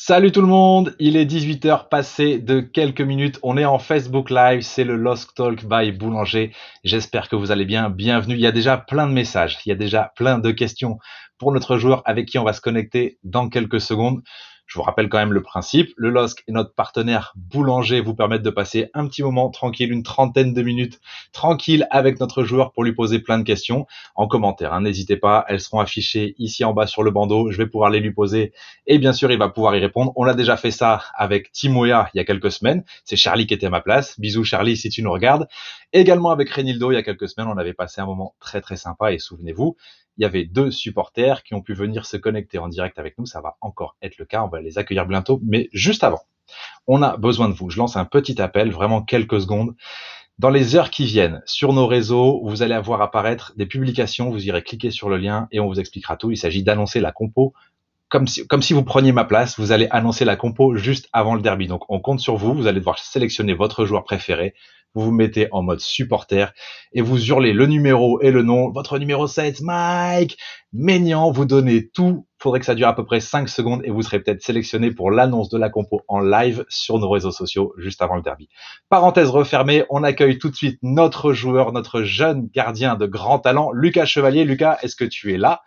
Salut tout le monde, il est 18 h passé de quelques minutes, on est en Facebook Live, c'est le Lost Talk by Boulanger. J'espère que vous allez bien, bienvenue. Il y a déjà plein de messages, il y a déjà plein de questions pour notre joueur avec qui on va se connecter dans quelques secondes. Je vous rappelle quand même le principe, le LOSC et notre partenaire Boulanger vous permettent de passer un petit moment tranquille, une trentaine de minutes tranquille avec notre joueur pour lui poser plein de questions en commentaire, hein. N'hésitez pas, elles seront affichées ici en bas sur le bandeau, je vais pouvoir les lui poser et bien sûr, il va pouvoir y répondre. On l'a déjà fait ça avec Timoya il y a quelques semaines. C'est Charlie qui était à ma place. Bisous Charlie si tu nous regardes. Également avec Renildo il y a quelques semaines, on avait passé un moment très très sympa et souvenez-vous, il y avait 2 supporters qui ont pu venir se connecter en direct avec nous. Ça va encore être le cas. On va les accueillir bientôt. Mais juste avant, on a besoin de vous. Je lance un petit appel, vraiment quelques secondes. Dans les heures qui viennent, sur nos réseaux, vous allez avoir apparaître des publications. Vous irez cliquer sur le lien et on vous expliquera tout. Il s'agit d'annoncer la compo comme si vous preniez ma place, vous allez annoncer la compo juste avant le derby. Donc on compte sur vous, vous allez devoir sélectionner votre joueur préféré, vous vous mettez en mode supporter et vous hurlez le numéro et le nom. Votre numéro 7, Mike Maignan, vous donnez tout. Faudrait que ça dure à peu près 5 secondes et vous serez peut-être sélectionné pour l'annonce de la compo en live sur nos réseaux sociaux juste avant le derby. Parenthèse refermée, on accueille tout de suite notre joueur, notre jeune gardien de grand talent, Lucas Chevalier. Lucas, est-ce que tu es là?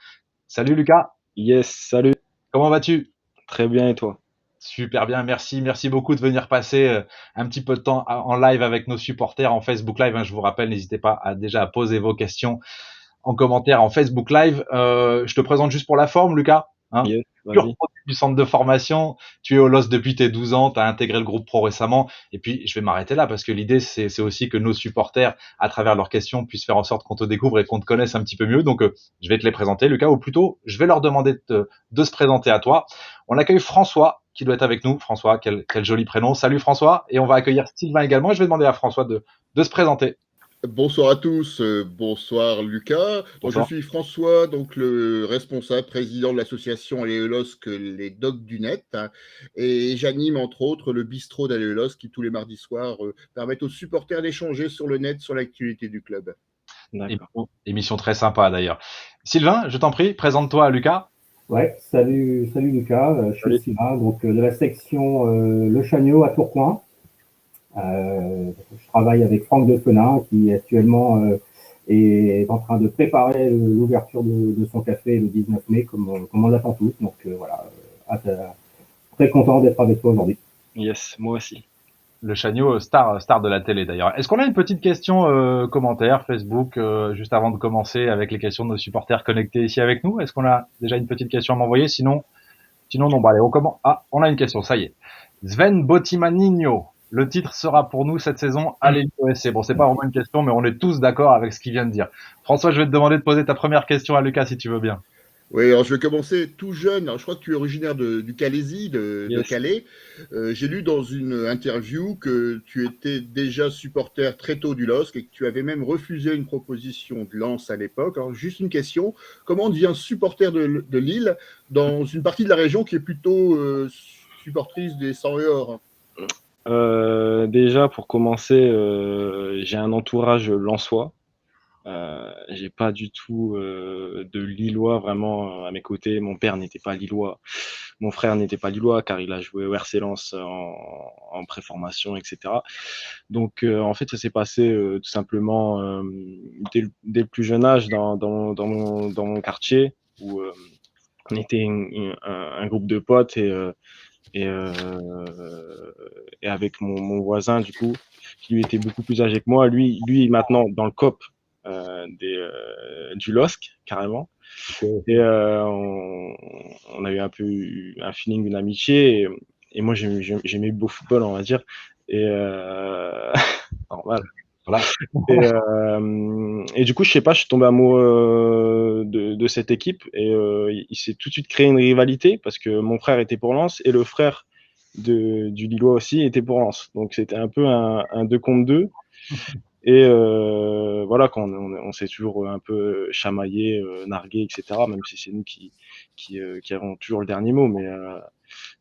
Salut Lucas, Yes, salut, comment vas-tu? très bien et toi? Super bien, merci. Merci beaucoup de venir passer un petit peu de temps en live avec nos supporters en Facebook Live, hein. Je vous rappelle, n'hésitez pas déjà à poser vos questions en commentaire en Facebook Live. Je te présente juste pour la forme, Lucas. Hein, Yes, pur vas-y. produit du centre de formation. Tu es au LOS depuis tes 12 ans. Tu as intégré le groupe pro récemment. Et puis, je vais m'arrêter là parce que l'idée, c'est aussi que nos supporters, à travers leurs questions, puissent faire en sorte qu'on te découvre et qu'on te connaisse un petit peu mieux. Donc, je vais te les présenter, Lucas, ou plutôt, je vais leur demander de se présenter à toi. On accueille François qui doit être avec nous. François, quel joli prénom. Salut François. Et on va accueillir Sylvain également. Et je vais demander à François de se présenter. Bonsoir à tous, bonsoir Lucas. Donc, je Bonsoir. suis François, donc le responsable, président de l'association Aléolosque, les Dogs du Net, hein, et j'anime entre autres le bistrot d'Aléolosque qui tous les mardis soirs permettent aux supporters d'échanger sur le net sur l'actualité du club. D'accord. Émission très sympa d'ailleurs. Sylvain, je t'en prie, présente-toi à Lucas. Ouais, salut Lucas, je suis Salut. Sylvain, donc de la section Le Chagneau à Tourcoing. Je travaille avec Franck Defenin qui actuellement est en train de préparer l'ouverture de son café le 19 mai, comme on l'attend tous. Donc voilà, très content d'être avec toi aujourd'hui. Yes, moi aussi. Le Chagnon, star de la télé d'ailleurs. Est-ce qu'on a une petite question commentaire Facebook juste avant de commencer avec les questions de nos supporters connectés ici avec nous? Est-ce qu'on a déjà une petite question à m'envoyer? Sinon non. Bah allez, on commence. Ah, on a une question. Ça y est. Sven Botimanino. Le titre sera pour nous cette saison Allez l'USC. Bon, c'est pas vraiment une question, mais on est tous d'accord avec ce qu'il vient de dire. François, je vais te demander de poser ta première question à Lucas si tu veux bien. Oui, alors je vais commencer tout jeune. Alors, je crois que tu es originaire du Calaisis, de Yes. Calais. J'ai lu dans une interview que tu étais déjà supporter très tôt du LOSC et que tu avais même refusé une proposition de Lens à l'époque. Alors, juste une question, comment on devient supporter de Lille dans une partie de la région qui est plutôt supportrice des 100 et or? Déjà, pour commencer, j'ai un entourage lensois. J'ai pas du tout de Lillois vraiment à mes côtés. Mon père n'était pas Lillois. Mon frère n'était pas Lillois car il a joué au RC Lens en préformation, etc. Donc, en fait, ça s'est passé tout simplement dès le plus jeune âge dans mon quartier où on était un groupe de potes et, euh, et avec mon voisin, du coup, qui lui était beaucoup plus âgé que moi. Lui maintenant, dans le COP du LOSC, carrément. Et on a eu un peu un feeling, une amitié. Et moi, j'aimais le beau football, on va dire. Et normal. Voilà. Et du coup, je sais pas, je suis tombé amoureux de cette équipe et il s'est tout de suite créé une rivalité parce que mon frère était pour Lens et le frère du Lillois aussi était pour Lens. Donc c'était un peu un 2 contre 2. Et voilà, quand on s'est toujours un peu chamaillé, nargué, etc. Même si c'est nous qui avons toujours le dernier mot.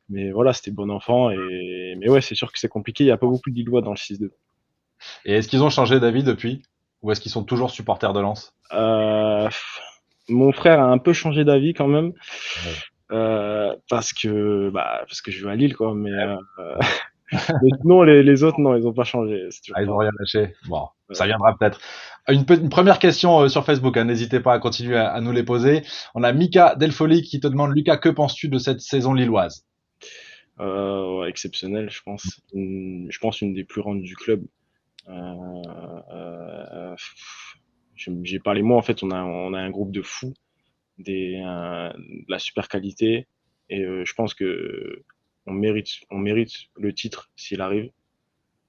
Mais voilà, c'était bon enfant. Mais ouais, c'est sûr que c'est compliqué. Il n'y a pas beaucoup de Lillois dans le 6-2. Et est-ce qu'ils ont changé d'avis depuis? Ou est-ce qu'ils sont toujours supporters de Lens? Euh, Mon frère a un peu changé d'avis quand même. Ouais. Parce que je vais à Lille, quoi. Mais sinon, les autres, non, ils ont pas changé. C'est toujours Ah, ils pas. ont rien lâché. Bon, ça Ouais. viendra peut-être. Une première question sur Facebook, hein, n'hésitez pas à continuer à nous les poser. On a Mika Delfoli qui te demande, Lucas, que penses-tu de cette saison lilloise? Ouais, exceptionnel, je pense. Je pense une des plus grandes du club. Euh, euh, j'ai pas les mots. En fait, on a un groupe de fous, de la super qualité, et je pense que on mérite le titre s'il arrive,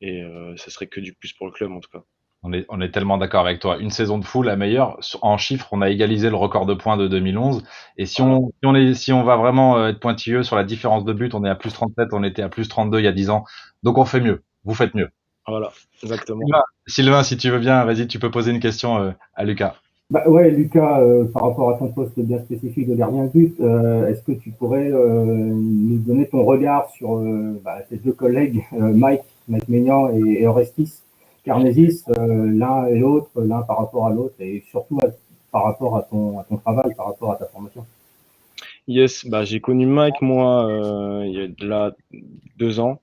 et ça serait que du plus pour le club en tout cas. On est tellement d'accord avec toi. Une saison de fou, la meilleure. En chiffres, on a égalisé le record de points de 2011. Et Voilà, si on va vraiment être pointilleux sur la différence de but, on est à plus 37, on était à plus 32 il y a 10 ans. Donc on fait mieux. Vous faites mieux. voilà, exactement. Sylvain, si tu veux bien, vas-y, tu peux poser une question à Lucas. Bah ouais, Lucas, par rapport à ton poste bien spécifique de gardien de but, est-ce que tu pourrais nous donner ton regard sur tes deux collègues, Mike Maignan et Orestis Karnesis, l'un et l'autre, l'un par rapport à l'autre, et surtout par rapport à ton travail, par rapport à ta formation? Yes, j'ai connu Mike, moi, il y a de là 2 ans,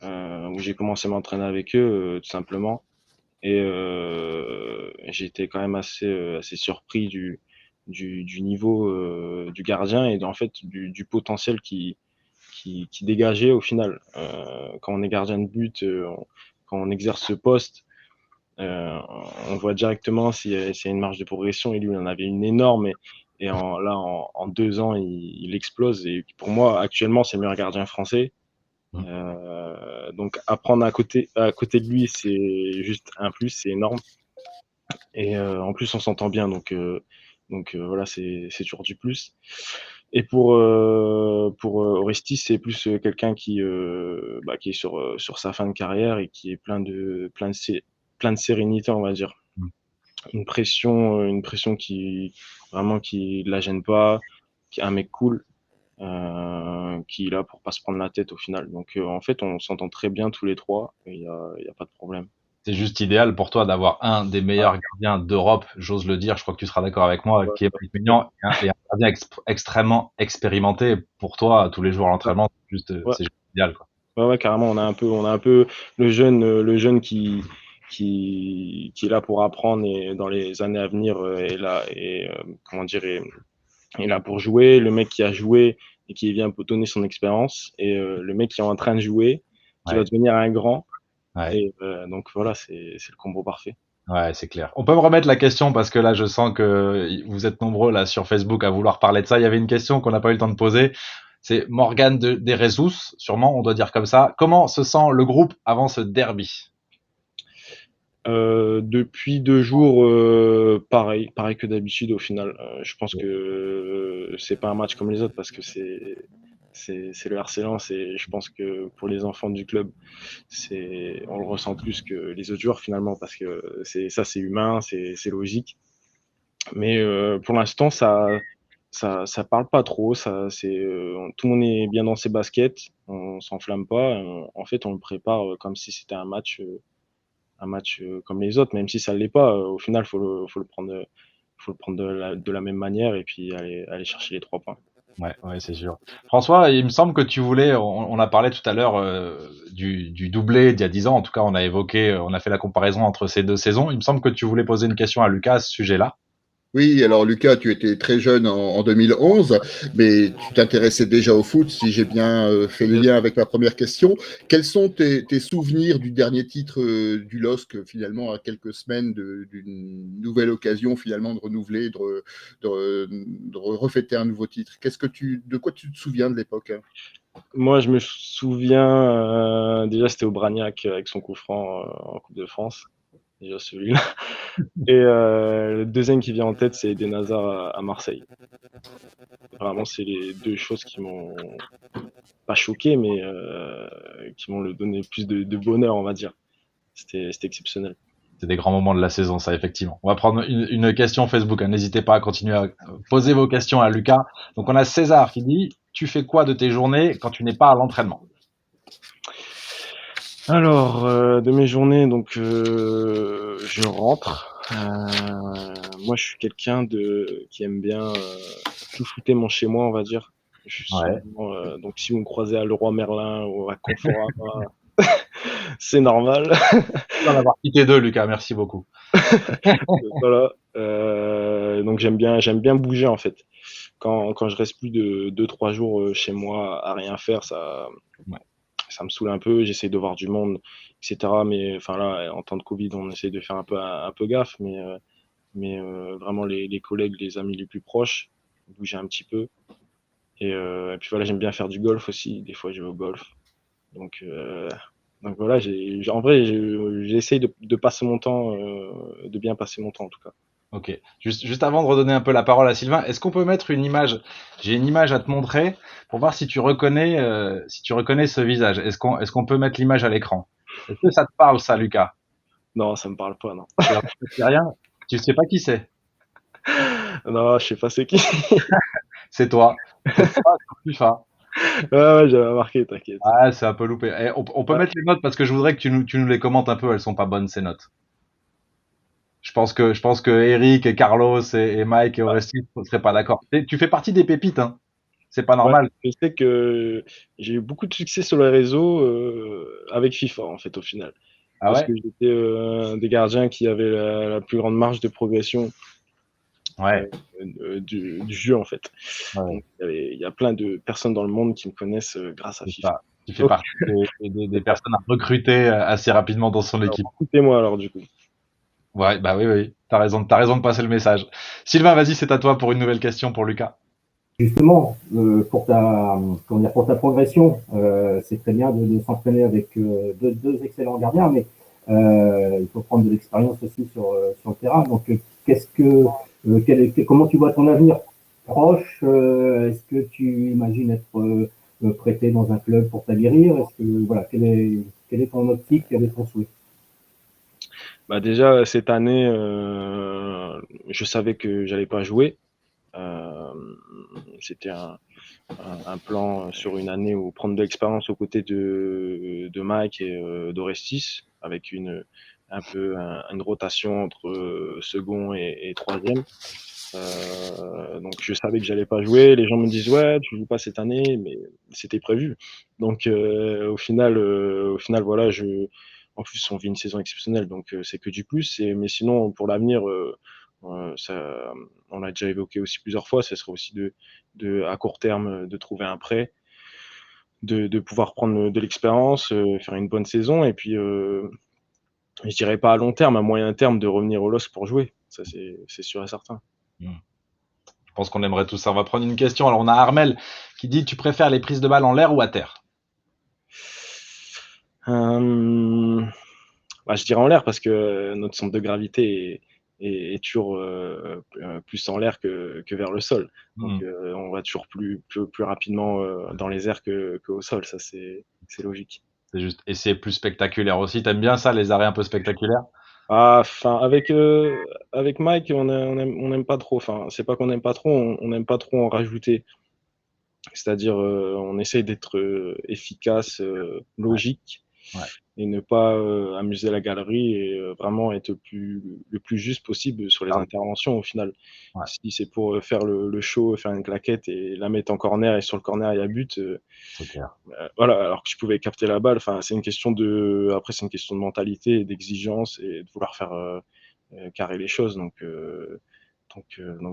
où j'ai commencé à m'entraîner avec eux, tout simplement. Et j'ai été quand même assez surpris du niveau du gardien et en fait du potentiel qui dégageait au final. Quand on est gardien de but, quand on exerce ce poste, euh, on voit directement s'il y a une marge de progression, et lui il en avait une énorme, et en 2 ans il explose, et pour moi actuellement c'est le meilleur gardien français. Donc apprendre à côté de lui, c'est juste un plus, c'est énorme. Et en plus, on s'entend bien, donc voilà, c'est toujours du plus. Et pour Orestis, c'est plus quelqu'un qui est sur sa fin de carrière et qui est plein de sérénité, on va dire. Une pression qui vraiment qui la gêne pas, qui est un mec cool, qui est là pour pas se prendre la tête au final. Donc en fait, on s'entend très bien tous les trois, et il y a pas de problème. C'est juste idéal pour toi d'avoir un des Ouais, meilleurs gardiens d'Europe, j'ose le dire, je crois que tu seras d'accord avec moi, ouais, qui est Mike Maignan, et un gardien extrêmement expérimenté pour toi tous les jours à ouais, l'entraînement. ouais. C'est juste idéal, quoi. Ouais, ouais, carrément, on a un peu le jeune qui est là pour apprendre, et dans les années à venir, est là, et comment dire, est là pour jouer. Le mec qui a joué et qui vient pour donner son expérience, et le mec qui est en train de jouer, qui va Ouais, devenir un grand. ouais. Et donc voilà, c'est le combo parfait. Ouais, c'est clair. On peut me remettre la question parce que là, je sens que vous êtes nombreux là sur Facebook à vouloir parler de ça. Il y avait une question qu'on n'a pas eu le temps de poser. C'est Morgan des Jesus, sûrement, on doit dire comme ça. Comment se sent le groupe avant ce derby? Depuis 2 jours, pareil que d'habitude au final. Je pense que c'est pas un match comme les autres, parce que c'est le RC Lens, et je pense que pour les enfants du club, on le ressent plus que les autres joueurs finalement, parce que c'est humain, c'est logique. Mais pour l'instant, ça parle pas trop. Tout le monde est bien dans ses baskets, on s'enflamme pas. En fait, on le prépare comme si c'était un match comme les autres, même si ça ne l'est pas. Au final, faut le prendre de la même manière, et puis aller chercher les 3 points. Ouais, ouais, c'est sûr. François, il me semble que tu voulais, on a parlé tout à l'heure du doublé d'il y a 10 ans. En tout cas, on a évoqué, on a fait la comparaison entre ces deux saisons. Il me semble que tu voulais poser une question à Lucas à ce sujet-là. Oui, alors Lucas, tu étais très jeune en 2011, mais tu t'intéressais déjà au foot, si j'ai bien fait le lien avec ma première question. Quels sont tes souvenirs du dernier titre du LOSC, finalement, à quelques semaines d'une nouvelle occasion, finalement, de renouveler, de refêter un nouveau titre? De quoi tu te souviens de l'époque, hein? Moi, je me souviens, déjà, c'était au Bragnac, avec son coup franc en Coupe de France. Déjà celui-là. Et le deuxième qui vient en tête, c'est Eden Hazard à Marseille. Vraiment, c'est les deux choses qui m'ont pas choqué, mais qui m'ont donné plus de bonheur, on va dire. C'était exceptionnel. C'est des grands moments de la saison, ça, effectivement. On va prendre une question Facebook, hein. N'hésitez pas à continuer à poser vos questions à Lucas. Donc, on a César qui dit, tu fais quoi de tes journées quand tu n'es pas à l'entraînement? Alors, de mes journées, donc je rentre. Moi, je suis quelqu'un qui aime bien chouchouter mon chez moi, on va dire. Je suis Ouais. vraiment, donc si vous me croisez à Leroy Merlin ou à Conforama, c'est normal. D'en avoir quitté deux, Lucas, merci beaucoup. Voilà. Donc j'aime bien bouger en fait. Quand je reste plus de 2-3 jours chez moi à rien faire, Ouais. ça me saoule un peu. J'essaie de voir du monde, etc. Mais enfin là, en temps de Covid, on essaie de faire un peu gaffe, mais vraiment les collègues, les amis les plus proches, bouger un petit peu. Et puis voilà, j'aime bien faire du golf aussi. Des fois, je vais au golf. Donc, euh, donc voilà, en vrai, j'essaye de passer mon temps, de bien passer mon temps en tout cas. Ok. Juste avant de redonner un peu la parole à Sylvain, est-ce qu'on peut mettre une image? J'ai une image à te montrer pour voir si tu reconnais ce visage. Est-ce qu'on peut mettre l'image à l'écran? Est-ce que ça te parle, ça, Lucas? Non, ça me parle pas, non. Alors, tu sais rien? Tu sais pas qui c'est? Non, je sais pas c'est qui. C'est toi. C'est toi sur FIFA. Ouais, j'avais remarqué, t'inquiète. Ah, c'est un peu loupé. Eh, on peut Ouais, mettre les notes parce que je voudrais que tu nous les commentes un peu. Elles sont pas bonnes, ces notes. Je pense que Eric et Carlos et Mike et Orestis ne seraient pas d'accord. Tu fais partie des pépites, hein. C'est pas ouais. normal. Je sais que j'ai eu beaucoup de succès sur les réseaux avec FIFA, en fait, au final. Ah Parce ouais? que j'étais un des gardiens qui avait la plus grande marge de progression Ouais. euh, du jeu, en fait. Ouais. Donc, il y a plein de personnes dans le monde qui me connaissent grâce à C'est FIFA. ça. Tu fais Ok, partie des personnes à recruter assez rapidement dans son alors, équipe. écoutez-moi alors, du coup. Ouais, bah oui, oui. T'as raison de passer le message. Sylvain, vas-y, c'est à toi pour une nouvelle question pour Lucas. Justement, comment dire, pour ta progression, c'est très bien de s'entraîner avec deux excellents gardiens, mais il faut prendre de l'expérience aussi sur le terrain. Donc, comment tu vois ton avenir proche? Est-ce que tu imagines être prêté dans un club pour t'aguerrir? Est-ce que voilà, quelle est ton optique, quel est ton souhait? Bah déjà, cette année, je savais que j'allais pas jouer. Euh, C'était un plan sur une année où prendre de l'expérience aux côtés de Mike et d'Orestis, avec une rotation entre second et troisième. Donc je savais que j'allais pas jouer. Les gens me disent ouais, tu joues pas cette année, mais c'était prévu. Donc au final voilà, en plus on vit une saison exceptionnelle, donc c'est que du plus. Mais sinon pour l'avenir, ça, on l'a déjà évoqué aussi plusieurs fois, ce serait aussi à court terme de trouver un prêt, de pouvoir prendre de l'expérience, faire une bonne saison, et puis je dirais pas à long terme, à moyen terme de revenir au LOSC pour jouer. Ça c'est sûr et certain. Hmm. Je pense qu'on aimerait tout ça. On va prendre une question. Alors, on a Armel qui dit, tu préfères les prises de balles en l'air ou à terre? Euh, Bah, je dirais en l'air parce que notre centre de gravité est toujours plus en l'air que vers le sol. Donc Hmm. on va toujours plus rapidement dans les airs qu'au sol, ça c'est logique. C'est juste. Et c'est plus spectaculaire aussi. T'aimes bien ça, les arrêts un peu spectaculaires? Ah, enfin, avec Mike, on aime pas trop. Enfin, c'est pas qu'on aime pas trop, on aime pas trop en rajouter. C'est-à-dire, on essaye d'être efficace, Ouais, logique, ouais, et ne pas amuser la galerie, et vraiment être le plus juste possible sur les clairement. interventions au final. Ouais, Si c'est pour faire le show, faire une claquette et la mettre en corner, et sur le corner il y a but, c'est clair. voilà, alors que je pouvais capter la balle. Enfin, après c'est une question de mentalité et d'exigence et de vouloir faire carrer les choses. Donc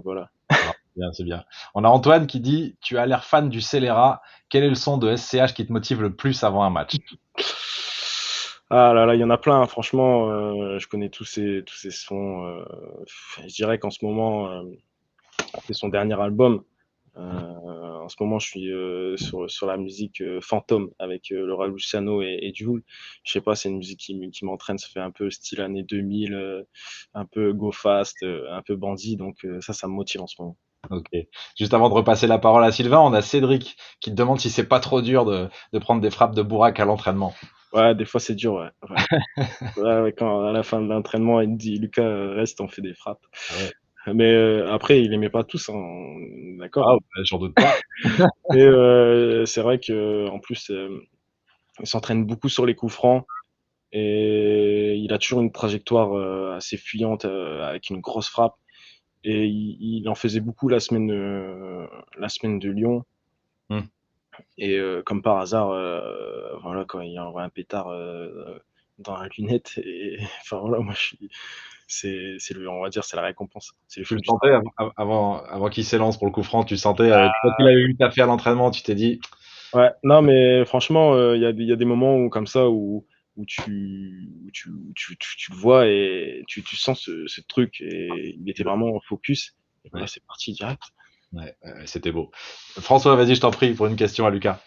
voilà. Non, c'est bien, c'est bien. On a Antoine qui dit, tu as l'air fan du scélérat. Quel est le son de SCH qui te motive le plus avant un match? Ah là là, il y en a plein, hein. Franchement, je connais tous ces sons. Je dirais qu'en ce moment, c'est son dernier album. En ce moment, je suis sur la musique Fantôme avec Laura Luciano et Jul. Je sais pas, c'est une musique qui m'entraîne. Ça fait un peu style année 2000, un peu go fast, un peu bandit. Donc ça me motive en ce moment. Ok. Juste avant de repasser la parole à Sylvain, on a Cédric qui te demande si c'est pas trop dur de prendre des frappes de bourraque à l'entraînement. Ouais, des fois c'est dur. Ouais. Ouais. Ouais, ouais, quand à la fin de l'entraînement, il me dit Lucas, reste, on fait des frappes. Ah ouais. Mais après, il aimait pas tous, hein, d'accord. Ah, Hein. ouais, j'en doute pas. Et c'est vrai que en plus, il s'entraîne beaucoup sur les coups francs. Et il a toujours une trajectoire assez fuyante avec une grosse frappe. Et il en faisait beaucoup la semaine de Lyon. Hmm. Et comme par hasard, voilà quoi, il envoie un pétard dans la lunette. Et enfin voilà, moi on va dire, c'est la récompense. C'est le Tu fruit le du sentais travail. avant qu'il s'élance pour le coup franc, tu sentais, quand il avait vu taffer à l'entraînement, tu t'es dit, Ouais, non, mais franchement, il y a des moments où, comme ça, où tu le vois et tu sens ce truc, et il était vraiment focus. Et voilà, ouais, c'est parti direct. ouais, c'était beau. François, vas-y, je t'en prie pour une question à Lucas.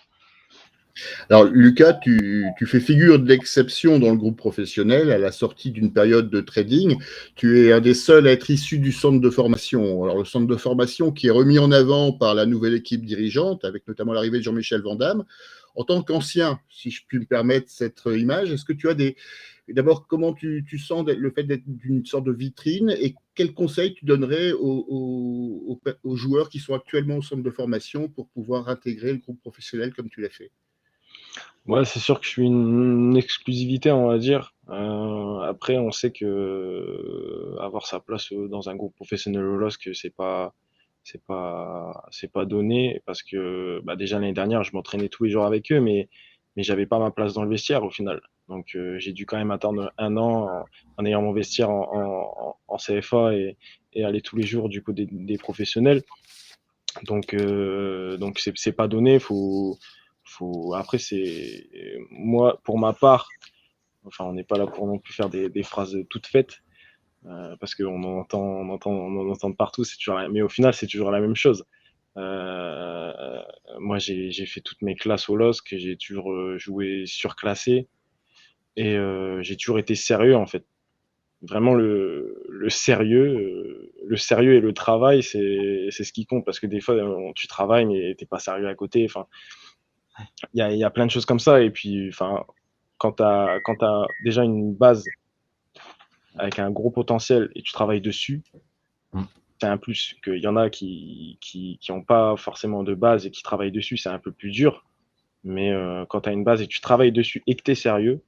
Alors, Lucas, tu fais figure d'exception dans le groupe professionnel à la sortie d'une période de trading. Tu es un des seuls à être issu du centre de formation. Alors, le centre de formation qui est remis en avant par la nouvelle équipe dirigeante, avec notamment l'arrivée de Jean-Michel Vandamme. En tant qu'ancien, si je puis me permettre cette image, est-ce que tu as des... D'abord, comment tu sens le fait d'être d'une sorte de vitrine, et quels conseils tu donnerais aux joueurs qui sont actuellement au centre de formation pour pouvoir intégrer le groupe professionnel comme tu l'as fait? Ouais, c'est sûr que je suis une exclusivité, on va dire. Après, on sait que avoir sa place dans un groupe professionnel au LOSC, c'est pas donné, parce que bah, déjà l'année dernière, je m'entraînais tous les jours avec eux, mais j'avais pas ma place dans le vestiaire au final. Donc j'ai dû quand même attendre un an en ayant mon vestiaire en CFA, et aller tous les jours du côté des professionnels. Donc c'est pas donné. Après, c'est moi, pour ma part, enfin, on n'est pas là pour non plus faire des phrases toutes faites, parce qu'on on entend de partout, c'est toujours, mais au final, c'est toujours la même chose. Moi, j'ai fait toutes mes classes au LOSC, j'ai toujours joué surclassé, et j'ai toujours été sérieux en fait. Vraiment le sérieux et le travail, c'est ce qui compte, parce que des fois, tu travailles mais t'es pas sérieux à côté. Enfin, il y a plein de choses comme ça. Et puis, enfin, quand t'as déjà une base avec un gros potentiel et tu travailles dessus, Mm. c'est un plus. Qu'il y en a qui ont pas forcément de base et qui travaillent dessus, c'est un peu plus dur. Mais quand tu as une base et que tu travailles dessus et que tu es sérieux,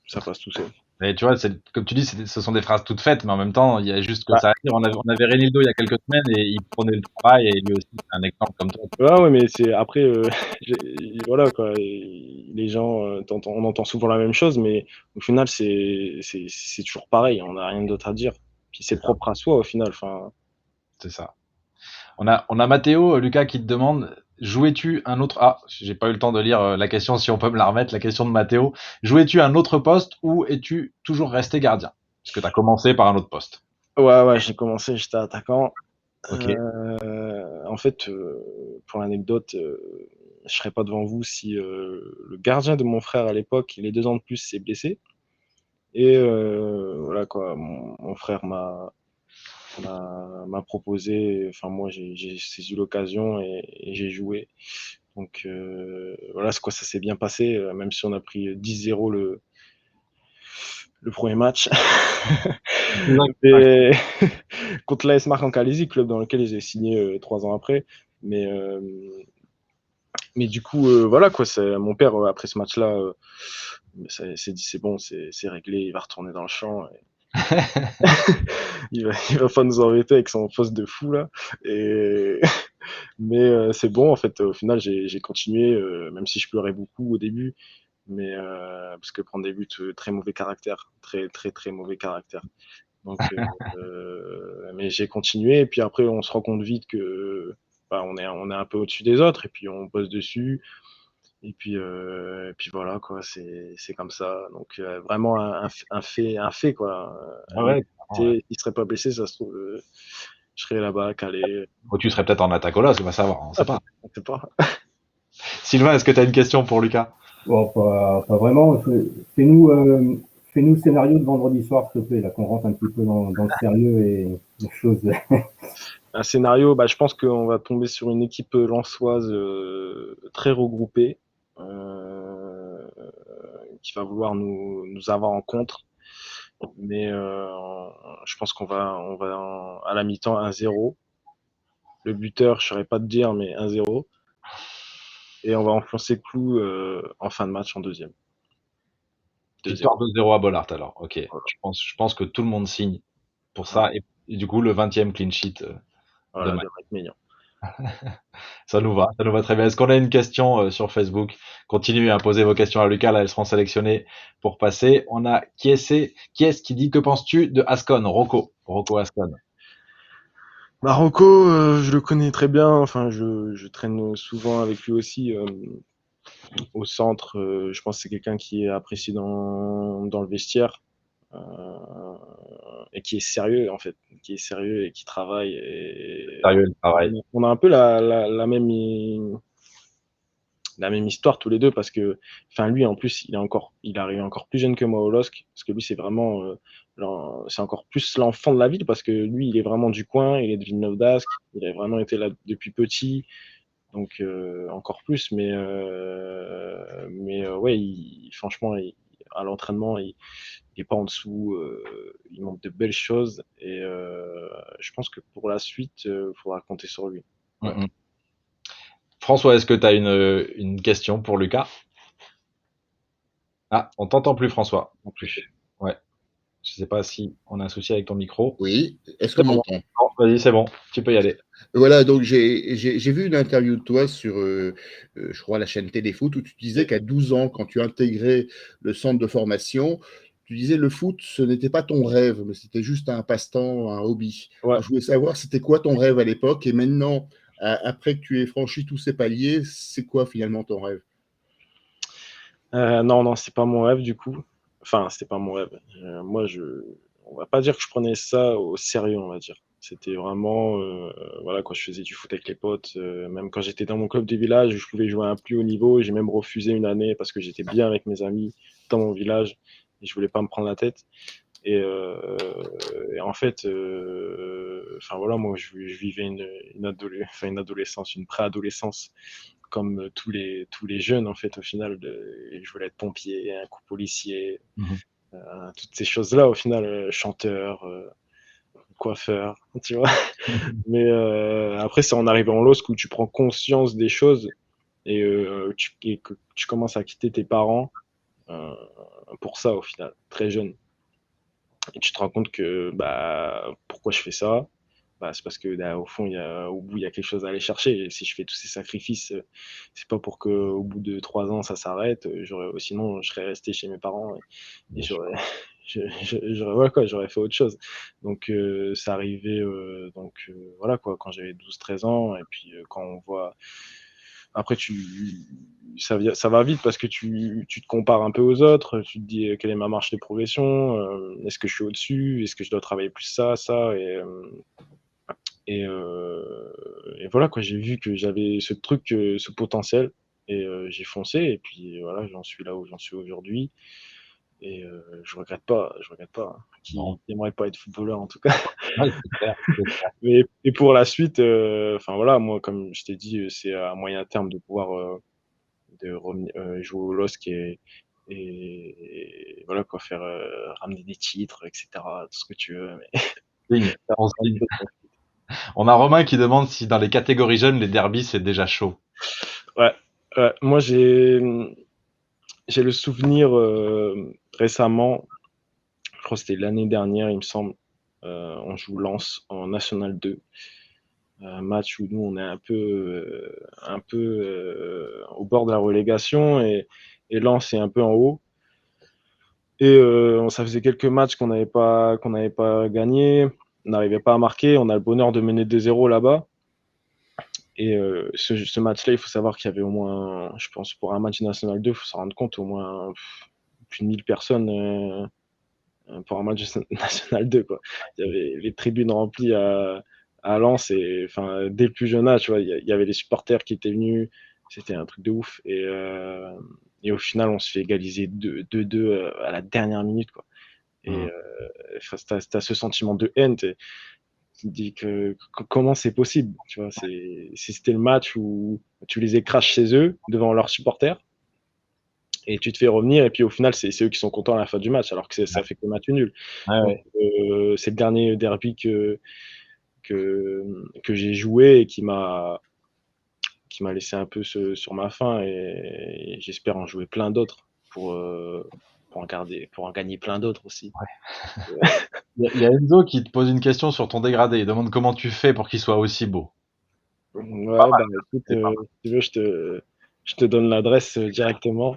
ça passe tout seul. Et tu vois, comme tu dis, ce sont des phrases toutes faites, mais en même temps, il y a juste que Bah, ça à dire. On avait Renildo il y a quelques semaines et il prenait le travail, et lui aussi, c'est un exemple comme toi. ouais, ouais, mais c'est après, voilà quoi. Les gens, on entend souvent la même chose, mais au final, c'est toujours pareil. On n'a rien d'autre à dire. Puis c'est C'est ça, propre à soi au final. Enfin, c'est ça. On a Mathéo, Lucas, qui te demande, jouais-tu un autre... Ah, j'ai pas eu le temps de lire la question, si on peut me la remettre, la question de Mathéo. Jouais-tu un autre poste ou es-tu toujours resté gardien? Parce que tu as commencé par un autre poste. ouais, ouais, j'ai commencé, j'étais attaquant. Ok. En fait, pour l'anecdote, je serais pas devant vous si le gardien de mon frère à l'époque, les 2 ans de plus, s'est blessé. Et voilà quoi, mon frère m'a proposé, enfin moi j'ai saisi l'occasion, et j'ai joué. Donc voilà, c'est quoi, ça s'est bien passé, même si on a pris 10-0 le premier match. Mais contre l'AS Marc en Calaisis, club dans lequel j'ai signé 3 ans après. Mais, euh, mais du coup, voilà quoi, mon père, après ce match-là, s'est dit c'est bon, c'est réglé, il va retourner dans le champ. Il va pas nous embêter avec son poste de fou là. Et... mais c'est bon, en fait, au final, j'ai continué, même si je pleurais beaucoup au début. Mais parce que prendre des buts, très mauvais caractère, très très très mauvais caractère. Donc, mais j'ai continué, et puis après, on se rend compte vite que bah, on est un peu au-dessus des autres, et puis on bosse dessus, et puis voilà quoi, c'est comme ça. Donc vraiment un fait quoi. Ah ouais, clairement, ouais. Il serait pas blessé, ça se trouve, je serais là-bas calé. Ou tu serais peut-être en attaque au LOSC, on va savoir, on sait Ah, pas. on sait pas. Sylvain, est-ce que tu as une question pour Lucas? Bon, pas vraiment. Fais-nous fais-nous le scénario de vendredi soir, s'il te plaît, là, qu'on rentre un petit peu dans le sérieux et les choses. Un scénario, bah, je pense qu'on va tomber sur une équipe lensoise très regroupée, qui va vouloir nous avoir en contre. Mais je pense qu'on va à la mi-temps 1-0. Le buteur, je ne saurais pas te dire, mais 1-0. Et on va enfoncer le clou en fin de match en deuxième. Victoire 2-0. 2-0 à Bollard alors. Ok. Voilà, Je pense que tout le monde signe pour voilà, ça. Et du coup, le 20e clean sheet de voilà, match. de Mike Maignan. Ça nous va très bien. Est-ce qu'on a une question sur Facebook? Continuez à poser vos questions à Lucas, là elles seront sélectionnées pour passer. On a qui est-ce qui dit que penses-tu de Ascon? Rocco Ascon. Marocco, je le connais très bien. Enfin, je traîne souvent avec lui aussi au centre. Je pense que c'est quelqu'un qui est apprécié dans le vestiaire euh, et qui est sérieux en fait, qui est sérieux et qui travaille. Et Sérieux le travail. on a un peu la même histoire tous les deux parce que, enfin, lui en plus, il est arrivé encore plus jeune que moi au LOSC parce que lui c'est vraiment, c'est encore plus l'enfant de la ville parce que lui il est vraiment du coin, il est de Villeneuve d'Ascq, il a vraiment été là depuis petit, donc encore plus. Mais ouais, franchement, à l'entraînement, il est pas en dessous, il montre de belles choses et je pense que pour la suite, il faudra compter sur lui. Mm, Ouais. mm. François, est-ce que tu as une question pour Lucas? Ah, on t'entend plus François, non plus. Ouais, je sais pas si on a un souci avec ton micro. Oui, est-ce C'est qu'on bon. m'entend? Non, vas-y, c'est bon, tu peux y aller. Voilà, donc j'ai vu une interview de toi sur, je crois la chaîne Téléfoot où tu disais qu'à 12 ans, quand tu intégrais le centre de formation, tu disais: «Le foot, ce n'était pas ton rêve, mais c'était juste un passe-temps, un hobby». Ouais. Alors je voulais savoir, c'était quoi ton rêve à l'époque et maintenant, a après que tu aies franchi tous ces paliers, c'est quoi finalement ton rêve? Non, non, c'est pas mon rêve du coup. Enfin, c'était pas mon rêve. Moi, on va pas dire que je prenais ça au sérieux, on va dire. C'était vraiment, voilà, quand je faisais du foot avec les potes, même quand j'étais dans mon club de village, je pouvais jouer à un plus haut niveau. J'ai même refusé une année parce que j'étais bien avec mes amis dans mon village et je voulais pas me prendre la tête. Et en fait, enfin voilà, moi, je vivais une adolescence, une préadolescence comme tous les jeunes, en fait, au final. Je voulais être pompier, un coup policier, Mhm. toutes ces choses-là, au final, chanteur, coiffeur, tu vois. Mais après, c'est en arrivant en LOSC où tu prends conscience des choses et que tu commences à quitter tes parents euh, pour ça, au final, très jeune. Et tu te rends compte que bah pourquoi je fais ça? Bah, c'est parce que là, au fond, au bout, il y a quelque chose à aller chercher. Et si je fais tous ces sacrifices, c'est pas pour que au bout de 3 ans ça s'arrête. Sinon, je serais resté chez mes parents et Bien sûr. j'aurais voilà quoi, j'aurais fait autre chose. Donc c'est arrivé voilà quoi, quand j'avais 12 13 ans et puis quand on voit après, ça va vite parce que tu te compares un peu aux autres, tu te dis quelle est ma marche de progression, est-ce que je suis au-dessus, est-ce que je dois travailler plus ça, et voilà quoi, j'ai vu que j'avais ce truc, ce potentiel, et j'ai foncé, et puis voilà, j'en suis là où j'en suis aujourd'hui, et je regrette pas, hein. Bon, Qui aimerait pas être footballeur en tout cas. ouais, c'est clair, c'est clair. Et pour la suite, enfin voilà, moi comme je t'ai dit, c'est à moyen terme de pouvoir jouer au LOSC et voilà quoi, faire ramener des titres, etc. Tout ce que tu veux. Mais Signe, faire on plein de signe. choses. On a Romain qui demande si dans les catégories jeunes, les derbies, c'est déjà chaud. Ouais, ouais. Moi j'ai le souvenir récemment, je crois que c'était l'année dernière, il me semble, on joue Lens en National 2. Un match où nous on est un peu au bord de la relégation et Lens est un peu en haut. Et ça faisait quelques matchs qu'on n'avait pas gagné, on n'arrivait pas à marquer, on a le bonheur de mener 2-0 là-bas. Et ce match-là, il faut savoir qu'il y avait au moins, je pense, pour un match national 2, il faut se rendre compte, au moins plus de 1000 personnes pour un match national 2, quoi. Il y avait les tribunes remplies à Lens, et enfin, dès le plus jeune âge, tu vois, il y avait les supporters qui étaient venus, c'était un truc de ouf. Et au final, on se fait égaliser 2-2 à la dernière minute, quoi. Et Mhm. t'as ce sentiment de haine, tu te dis comment c'est possible, tu vois. C'était le match où tu les écrases chez eux, devant leurs supporters, et tu te fais revenir, et puis au final, c'est eux qui sont contents à la fin du match, alors que ça fait que match nul. Ouais, Donc, ouais. c'est le dernier derby que j'ai joué et qui m'a laissé un peu sur ma faim, et j'espère en jouer plein d'autres pour en gagner plein d'autres aussi. Il y a Enzo qui te pose une question sur ton dégradé. Il demande comment tu fais pour qu'il soit aussi beau. Ouais, bah écoute, si tu veux, je te donne l'adresse directement.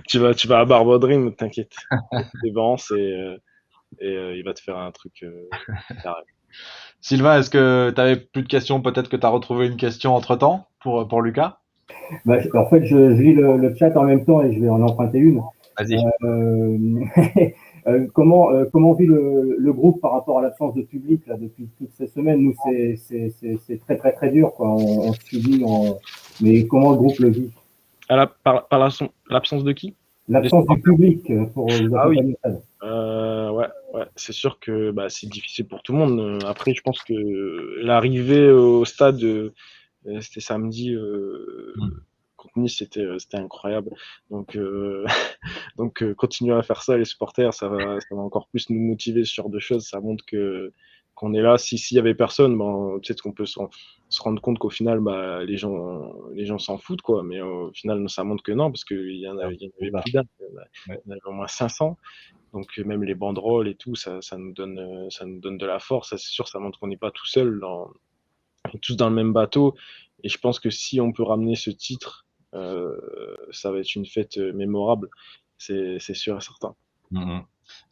Tu vas à Barbodrim, t'inquiète. C'est bon, il va te faire un truc carré. Sylvain, est-ce que tu avais plus de questions? Peut-être que tu as retrouvé une question entre-temps pour Lucas? Bah, en fait, je lis le chat en même temps et je vais en emprunter une. Vas-y. Comment vit le groupe par rapport à l'absence de public là, depuis toutes ces semaines? Nous, c'est très, très, très dur, quoi. On subit, mais comment le groupe le vit? Par l'absence de qui? L'absence du public pour vous Ah oui, accompagner. ouais, ouais, c'est sûr que bah, c'est difficile pour tout le monde. Après, je pense que l'arrivée au stade, c'était samedi Hmm. contre Nice, c'était incroyable. Donc, continuer à faire ça, les supporters, ça va encore plus nous motiver sur deux choses. Ça montre qu'on est là. S'il y avait personne, ben, peut-être qu'on peut se rendre compte qu'au final, bah, les gens s'en foutent, quoi. Mais au final, ça montre que non, parce qu'il y en avait plus d'un. Ouais. Il y en avait au moins 500. Donc, même les banderoles et tout, ça nous donne de la force. Ça, c'est sûr, ça montre qu'on n'est pas tout seul, on est tous dans le même bateau. Et je pense que si on peut ramener ce titre, ça va être une fête mémorable. C'est sûr et certain. Mhm.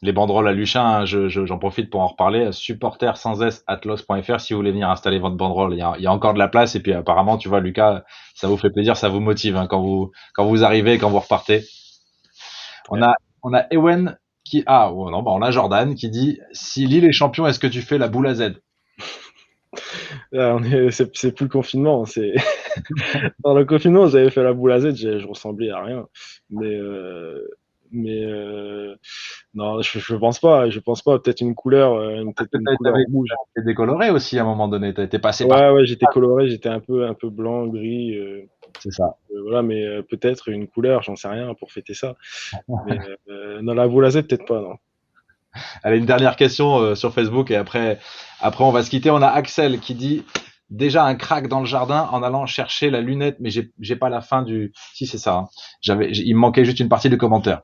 Les banderoles à Luchin, hein, j'en profite pour en reparler. Supporter sans s atlos.fr si vous voulez venir installer votre banderole. Il y a encore de la place. Et puis apparemment, tu vois, Lucas, ça vous fait plaisir, ça vous motive hein, quand vous arrivez, quand vous repartez. On Ouais. a, on a Ewen qui. Ah, oh non, bah on a Jordan qui dit si Lille est champion, est-ce que tu fais la boule à Z? Là, c'est plus le confinement. Dans le confinement, j'avais fait la boule à Z, je ressemblais à rien. Mais, non, je pense pas. Je pense pas. Peut-être une couleur, Parce peut-être que une couleur rouge. t'es décoloré aussi à un moment donné. T'es passé par. Ouais, ouais, j'étais coloré, j'étais un peu blanc, gris. C'est ça. Voilà, mais peut-être une couleur, j'en sais rien pour fêter ça. Mais dans la boule à Z, peut-être pas, non. Allez, une dernière question sur Facebook et après on va se quitter. On a Axel qui dit déjà un crack dans le jardin en allant chercher la lunette, mais j'ai pas la fin du. Si c'est ça. Hein. Il me manquait juste une partie du commentaire.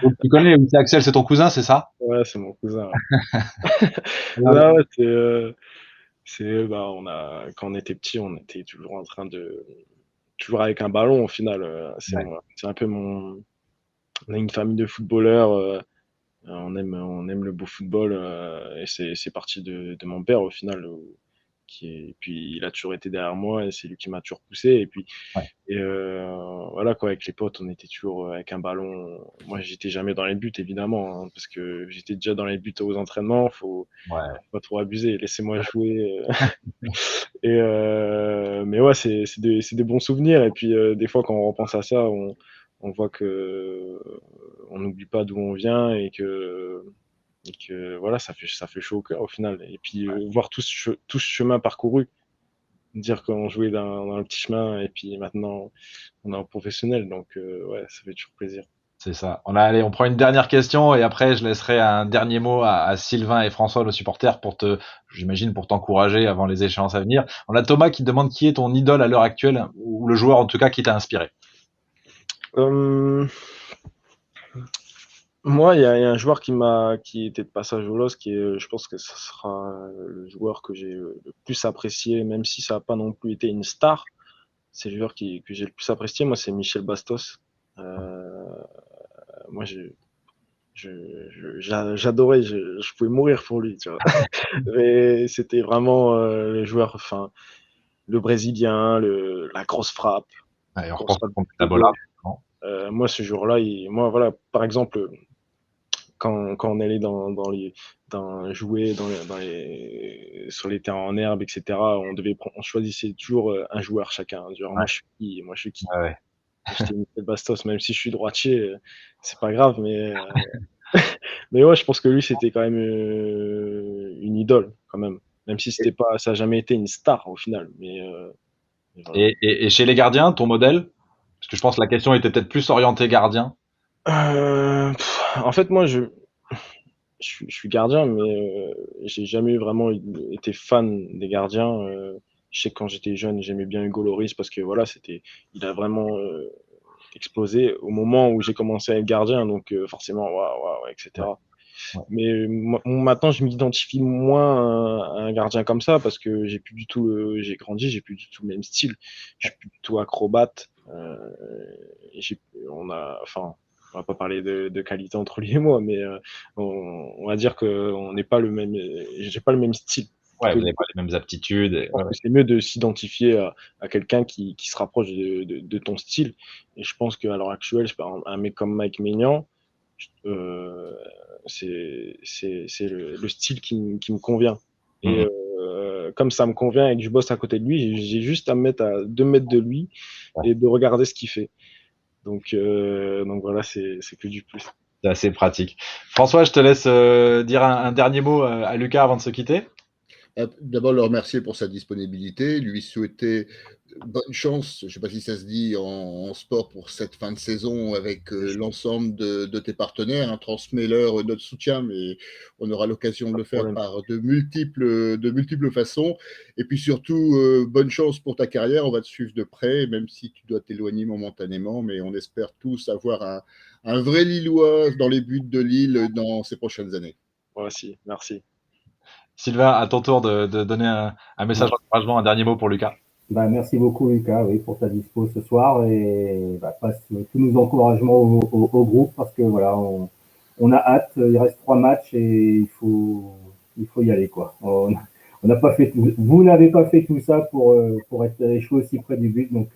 Donc, tu connais, c'est Axel, c'est ton cousin, c'est ça? Ouais, c'est mon cousin. Ouais. Alors, Non, ouais, bah, quand on était petit, on était toujours en train toujours avec un ballon au final. ouais. C'est un peu on a une famille de footballeurs. On aime le beau football et c'est parti de mon père au final. Puis il a toujours été derrière moi et c'est lui qui m'a toujours poussé. Ouais. Et voilà quoi, avec les potes, on était toujours avec un ballon. Moi, j'étais jamais dans les buts évidemment, hein, parce que j'étais déjà dans les buts aux entraînements. Faut Ouais. pas trop abuser, laissez-moi jouer. Mais ouais, c'est des bons souvenirs. Et puis des fois, quand on repense à ça, on voit que on n'oublie pas d'où on vient et que voilà, ça fait chaud au cœur au final. Et puis voir tout ce chemin parcouru, dire qu'on jouait dans le petit chemin et puis maintenant on est en professionnel. Donc ouais, ça fait toujours plaisir. C'est ça. Allez, on prend une dernière question et après je laisserai un dernier mot à Sylvain et François, nos supporters, j'imagine, pour t'encourager avant les échéances à venir. On a Thomas qui demande qui est ton idole à l'heure actuelle, ou le joueur en tout cas qui t'a inspiré. Euh, Moi, il y a un joueur qui était de passage au LOSC je pense que ce sera le joueur que j'ai le plus apprécié, même si ça n'a pas non plus été une star. C'est le joueur que j'ai le plus apprécié, moi, c'est Michel Bastos. Moi, j'adorais, je pouvais mourir pour lui, tu vois. Mais c'était vraiment le joueur, enfin, le Brésilien, la grosse frappe, Allez, on grosse repense frappe à du pied Tabola. gauche. Moi, ce jour-là, moi, voilà, par exemple, quand on allait jouer sur les terrains en herbe, etc., on choisissait toujours un joueur chacun. Genre, Ouais, moi, je suis qui? ouais, ouais. J'étais Michel Bastos, même si je suis droitier, c'est pas grave, mais ouais, je pense que lui, c'était quand même une idole, quand même. Même si ça n'a jamais été une star au final, mais voilà. Et chez les gardiens, ton modèle? Parce que je pense que la question était peut-être plus orientée gardien. En fait, moi, je suis gardien, mais j'ai jamais vraiment été fan des gardiens. Je sais que quand j'étais jeune, j'aimais bien Hugo Lloris parce que voilà, il a vraiment explosé au moment où j'ai commencé à être gardien, donc forcément, waouh, waouh, Ouais. etc. Ouais. Mais maintenant, je m'identifie moins à un gardien comme ça parce que j'ai plus du tout, j'ai grandi, j'ai plus du tout le même style. Je suis plus du tout acrobate. Enfin, on va pas parler de qualité entre lui et moi, mais on va dire que on n'est pas le même, j'ai pas le même style Ouais, que vous lui. n'avez pas les mêmes aptitudes. Je pense que c'est mieux de s'identifier à quelqu'un qui se rapproche de ton style. Et je pense qu'à l'heure actuelle, un mec comme Mike Maignan, euh, c'est le style qui me convient. Et Mhm. comme ça me convient et que je bosse à côté de lui, j'ai juste à me mettre à 2 mètres de lui Ouais, et de regarder ce qu'il fait. Donc voilà, c'est que du plus. c'est assez pratique. François, je te laisse dire un dernier mot à Lucas avant de se quitter. D'abord, le remercier pour sa disponibilité, lui souhaiter bonne chance, je ne sais pas si ça se dit en sport pour cette fin de saison avec l'ensemble de tes partenaires. Hein, transmets-leur notre soutien, mais on aura l'occasion de le faire par de multiples façons. Et puis surtout, bonne chance pour ta carrière. On va te suivre de près, même si tu dois t'éloigner momentanément, mais on espère tous avoir un vrai Lillois dans les buts de Lille dans ces prochaines années. Voici, merci. Sylvain, à ton tour de donner un message Ouais. d'encouragement, un dernier mot pour Lucas. Bah, merci beaucoup, Lucas, oui, pour ta dispo ce soir et bah, passe tous nos encouragements au groupe parce que voilà, on a hâte. Il reste 3 matchs et il faut y aller, quoi. On n'a pas fait tout, vous n'avez pas fait tout ça pour être échoué aussi près du but, donc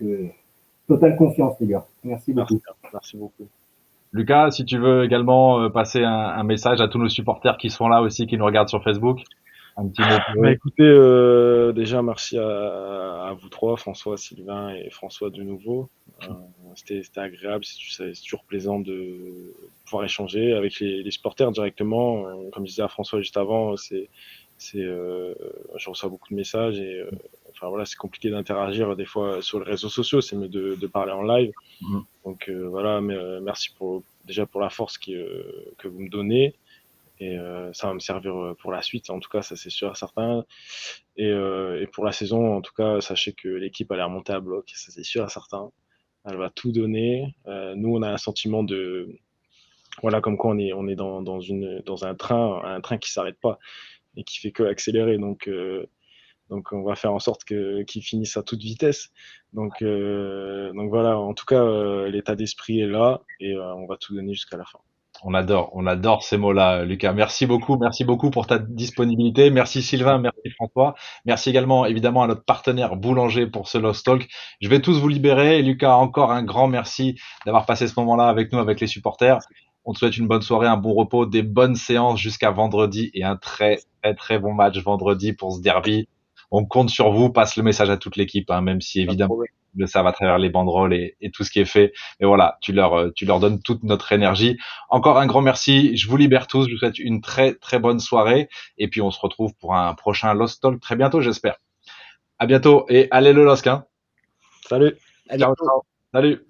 totale confiance, les gars. Merci Merci, beaucoup. merci beaucoup. Lucas, si tu veux également passer un message à tous nos supporters qui sont là aussi, qui nous regardent sur Facebook, un petit mot pour Bah eux. écoutez, déjà merci à vous trois, François, Sylvain et François de nouveau. C'était agréable, c'est toujours plaisant de pouvoir échanger avec les supporters directement. Comme je disais à François juste avant, je reçois beaucoup de messages et enfin voilà, c'est compliqué d'interagir des fois sur les réseaux sociaux, c'est mieux de parler en live. Mhm. Donc voilà, mais merci déjà pour la force que vous me donnez. Et ça va me servir pour la suite, en tout cas, ça c'est sûr et certain. Et pour la saison, en tout cas, sachez que l'équipe elle est remontée à bloc, ça c'est sûr et certain. Elle va tout donner. Nous, on a un sentiment voilà, comme quoi on est dans un train qui s'arrête pas et qui fait que accélérer. Donc on va faire en sorte qu'ils finissent à toute vitesse. Donc voilà, en tout cas, l'état d'esprit est là et on va tout donner jusqu'à la fin. On adore ces mots-là, Lucas. Merci beaucoup pour ta disponibilité. Merci Sylvain, merci François. Merci également évidemment à notre partenaire Boulanger pour ce Lost Talk. Je vais tous vous libérer. Et Lucas, encore un grand merci d'avoir passé ce moment-là avec nous, avec les supporters. On te souhaite une bonne soirée, un bon repos, des bonnes séances jusqu'à vendredi et un très bon match vendredi pour ce derby. On compte sur vous. Passe le message à toute l'équipe, hein, même si Pas de évidemment problème. le savent à travers les banderoles et tout ce qui est fait. Mais voilà, tu leur donnes toute notre énergie. Encore un grand merci. Je vous libère tous. Je vous souhaite une très bonne soirée. Et puis, on se retrouve pour un prochain Lost Talk très bientôt, j'espère. À bientôt et allez le LOSC, hein. Salut! À Ciao, bientôt. ciao. Salut.